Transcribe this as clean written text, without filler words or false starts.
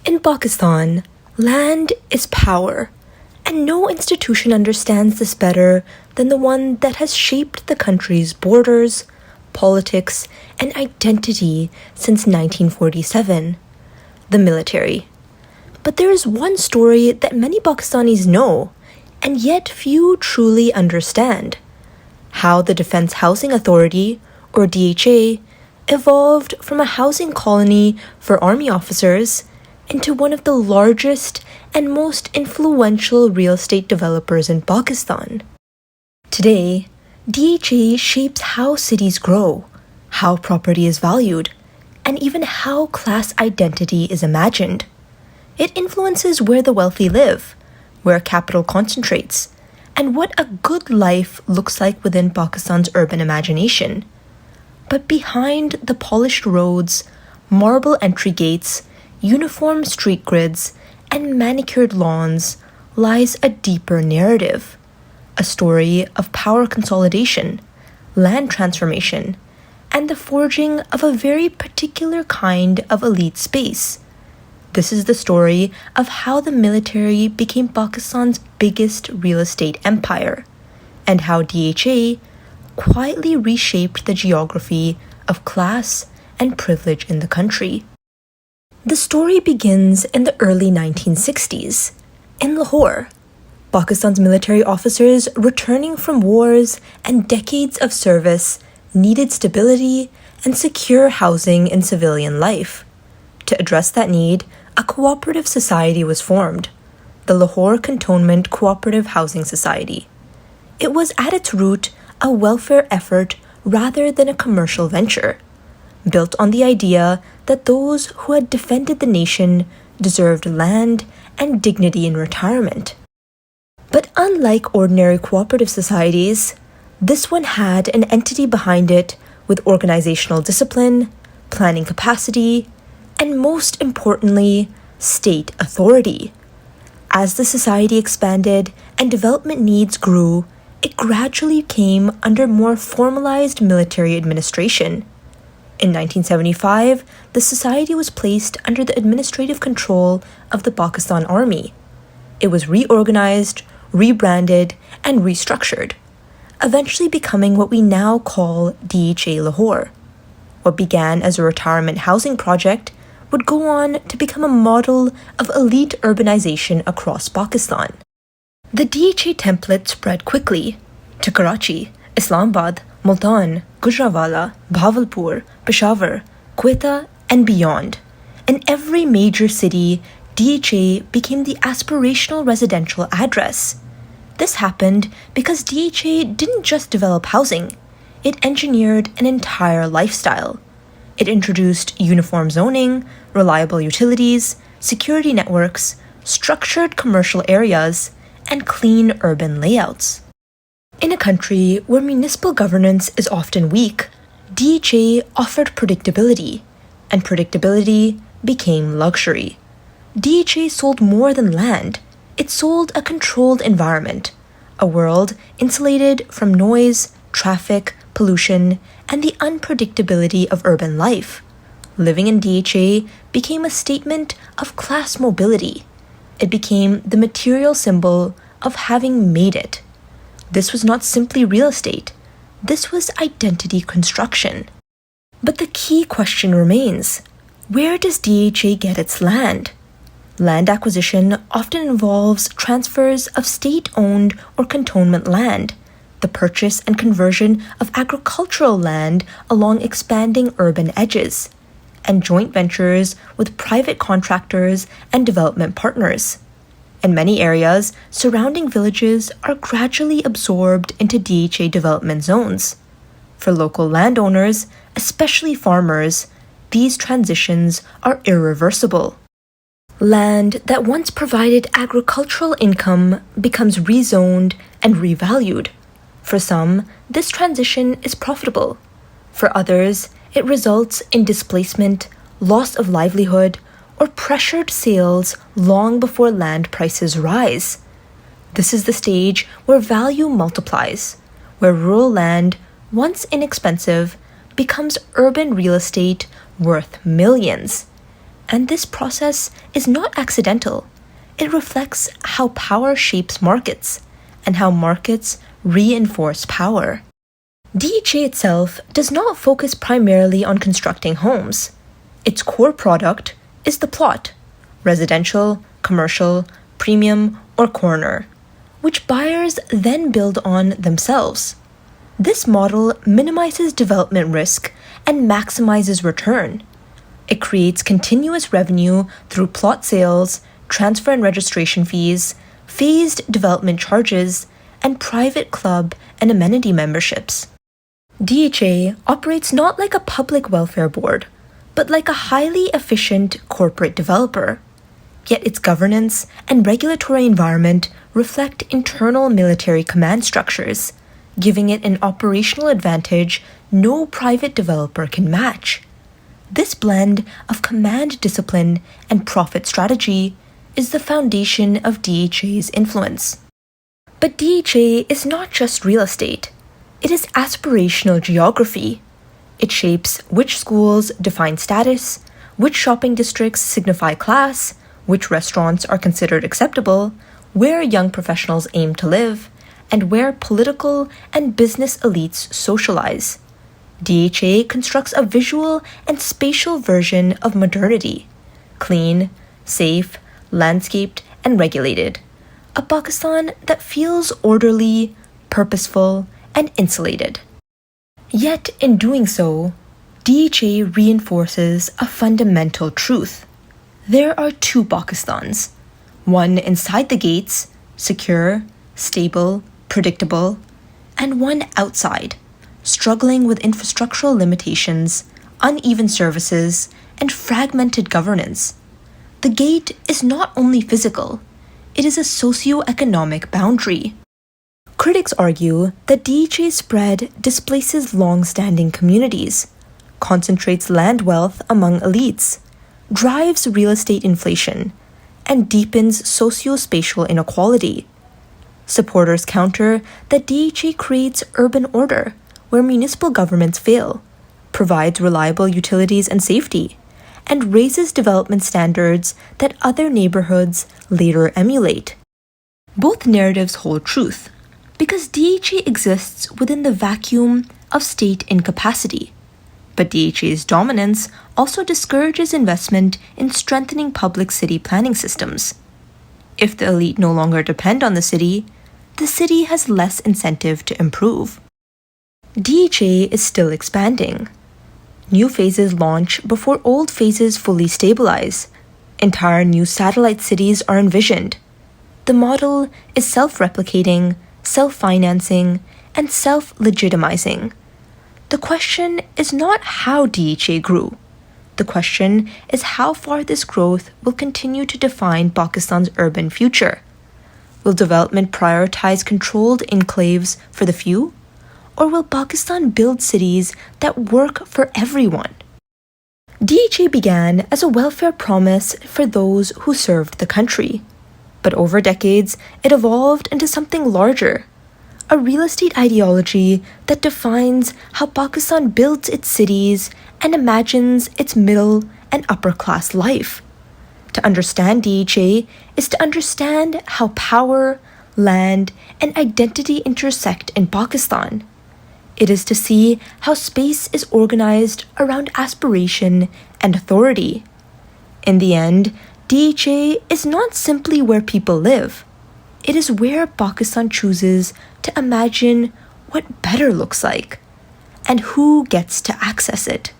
In Pakistan, land is power, and no institution understands this better than the one that has shaped the country's borders, politics, and identity since 1947, the military. But there is one story that many Pakistanis know, and yet few truly understand: how the Defense Housing Authority, or DHA, evolved from a housing colony for army officers into one of the largest and most influential real estate developers in Pakistan. Today, DHA shapes how cities grow, how property is valued, and even how class identity is imagined. It influences where the wealthy live, where capital concentrates, and what a good life looks like within Pakistan's urban imagination. But behind the polished roads, marble entry gates, uniform street grids, and manicured lawns lies a deeper narrative, a story of power consolidation, land transformation, and the forging of a very particular kind of elite space. This is the story of how the military became Pakistan's biggest real estate empire, and how DHA quietly reshaped the geography of class and privilege in the country. The story begins in the early 1960s, in Lahore. Pakistan's military officers returning from wars and decades of service needed stability and secure housing in civilian life. To address that need, a cooperative society was formed, the Lahore Cantonment Cooperative Housing Society. It was at its root a welfare effort rather than a commercial venture, built on the idea that those who had defended the nation deserved land and dignity in retirement. But unlike ordinary cooperative societies, this one had an entity behind it with organizational discipline, planning capacity, and most importantly, state authority. As the society expanded and development needs grew, it gradually came under more formalized military administration. In 1975, the society was placed under the administrative control of the Pakistan Army. It was reorganized, rebranded, and restructured, eventually becoming what we now call DHA Lahore. What began as a retirement housing project would go on to become a model of elite urbanization across Pakistan. The DHA template spread quickly to Karachi, Islamabad, Multan, Gujranwala, Bahawalpur, Peshawar, Quetta, and beyond. In every major city, DHA became the aspirational residential address. This happened because DHA didn't just develop housing, it engineered an entire lifestyle. It introduced uniform zoning, reliable utilities, security networks, structured commercial areas, and clean urban layouts. In a country where municipal governance is often weak, DHA offered predictability, and predictability became luxury. DHA sold more than land. It sold a controlled environment, a world insulated from noise, traffic, pollution, and the unpredictability of urban life. Living in DHA became a statement of class mobility. It became the material symbol of having made it. This was not simply real estate. This was identity construction. But the key question remains: where does DHA get its land? Land acquisition often involves transfers of state-owned or cantonment land, the purchase and conversion of agricultural land along expanding urban edges, and joint ventures with private contractors and development partners. In many areas, surrounding villages are gradually absorbed into DHA development zones. For local landowners, especially farmers, these transitions are irreversible. Land that once provided agricultural income becomes rezoned and revalued. For some, this transition is profitable. For others, it results in displacement, loss of livelihood, or pressured sales long before land prices rise. This is the stage where value multiplies, where rural land, once inexpensive, becomes urban real estate worth millions. And this process is not accidental. It reflects how power shapes markets and how markets reinforce power. DHA itself does not focus primarily on constructing homes. Its core product is the plot, residential, commercial, premium, or corner, which buyers then build on themselves. This model minimizes development risk and maximizes return. It creates continuous revenue through plot sales, transfer and registration fees, phased development charges, and private club and amenity memberships. DHA operates not like a public welfare board, but like a highly efficient corporate developer. Yet its governance and regulatory environment reflect internal military command structures, giving it an operational advantage no private developer can match. This blend of command discipline and profit strategy is the foundation of DHA's influence. But DHA is not just real estate. It is aspirational geography. It shapes which schools define status, which shopping districts signify class, which restaurants are considered acceptable, where young professionals aim to live, and where political and business elites socialize. DHA constructs a visual and spatial version of modernity: clean, safe, landscaped, and regulated. A Pakistan that feels orderly, purposeful, and insulated. Yet, in doing so, DHA reinforces a fundamental truth. There are two Pakistans, one inside the gates, secure, stable, predictable, and one outside, struggling with infrastructural limitations, uneven services, and fragmented governance. The gate is not only physical, it is a socio-economic boundary. Critics argue that DHA's spread displaces long-standing communities, concentrates land wealth among elites, drives real estate inflation, and deepens socio-spatial inequality. Supporters counter that DHA creates urban order where municipal governments fail, provides reliable utilities and safety, and raises development standards that other neighborhoods later emulate. Both narratives hold truth, because DHA exists within the vacuum of state incapacity. But DHA's dominance also discourages investment in strengthening public city planning systems. If the elite no longer depend on the city has less incentive to improve. DHA is still expanding. New phases launch before old phases fully stabilize. Entire new satellite cities are envisioned. The model is self-replicating, self-financing, and self-legitimizing. The question is not how DHA grew. The question is how far this growth will continue to define Pakistan's urban future. Will development prioritize controlled enclaves for the few? Or will Pakistan build cities that work for everyone? DHA began as a welfare promise for those who served the country. But over decades, it evolved into something larger, a real estate ideology that defines how Pakistan builds its cities and imagines its middle and upper class life. To understand DHA is to understand how power, land, and identity intersect in Pakistan. It is to see how space is organized around aspiration and authority. In the end, DHA is not simply where people live. It is where Pakistan chooses to imagine what better looks like, and who gets to access it.